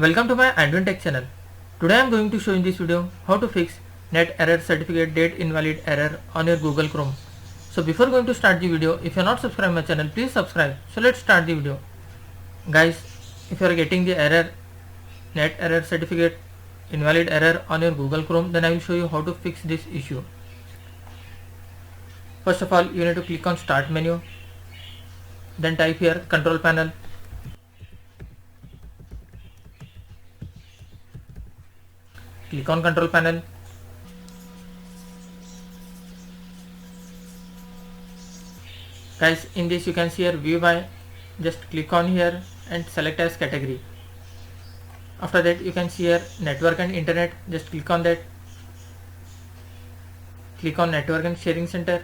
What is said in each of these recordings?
Welcome to my AndWin Tech channel. Today I am going to show in this video how to fix net error certificate date invalid error on your Google Chrome. So before going to start the video, if you are not subscribed my channel, please subscribe. So let's start the video. Guys, if you are getting the error net error certificate invalid error on your Google Chrome, then I will show you how to fix this issue. First of all, you need to click on start menu, then type here control panel. Click on control panel. Guys, in this you can see here view by. Just click on here and select as category. After that you can see here network and internet. Just click on that. Click on network and sharing center.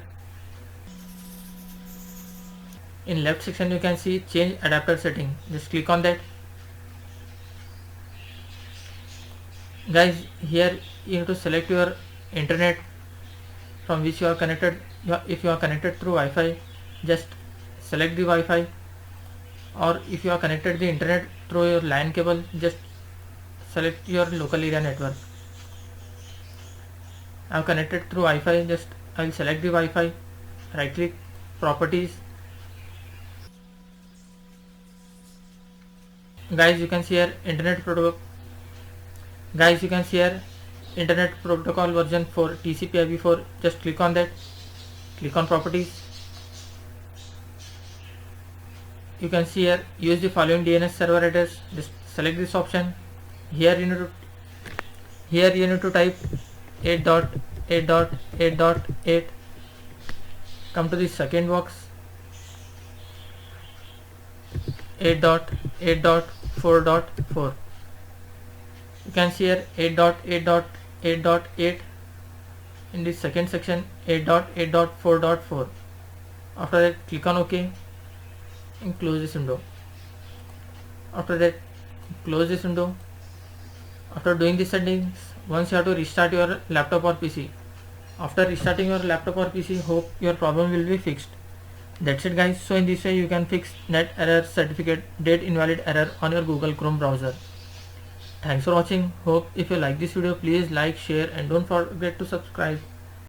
In left section you can see change adapter setting. Just click on that. Guys, here you have to select your internet from which you are connected. If you are connected through Wi-Fi, just select the Wi-Fi, or if you are connected the internet through your LAN cable, just select your local area network. I have connected through Wi-Fi. Just I will select the Wi-Fi, right click, properties. Guys, you can see here internet protocol. Guys, you can see here internet protocol version 4 TCP/IP4. Just click on that. Click on properties. You can see here use the following DNS server address. Just select this option. Here you need to type 8.8.8.8. Come to the second box, 8.8.4.4. You can see here 8.8.8.8. in the second section 8.8.4.4. After that click on OK and close this window. After that close this window. After doing these settings, once you have to restart your laptop or PC. After restarting your laptop or PC, hope your problem will be fixed. That's it guys. So in this way you can fix net error certificate date invalid error on your Google Chrome browser. Thanks for watching. Hope if you like this video, please like, share and don't forget to subscribe.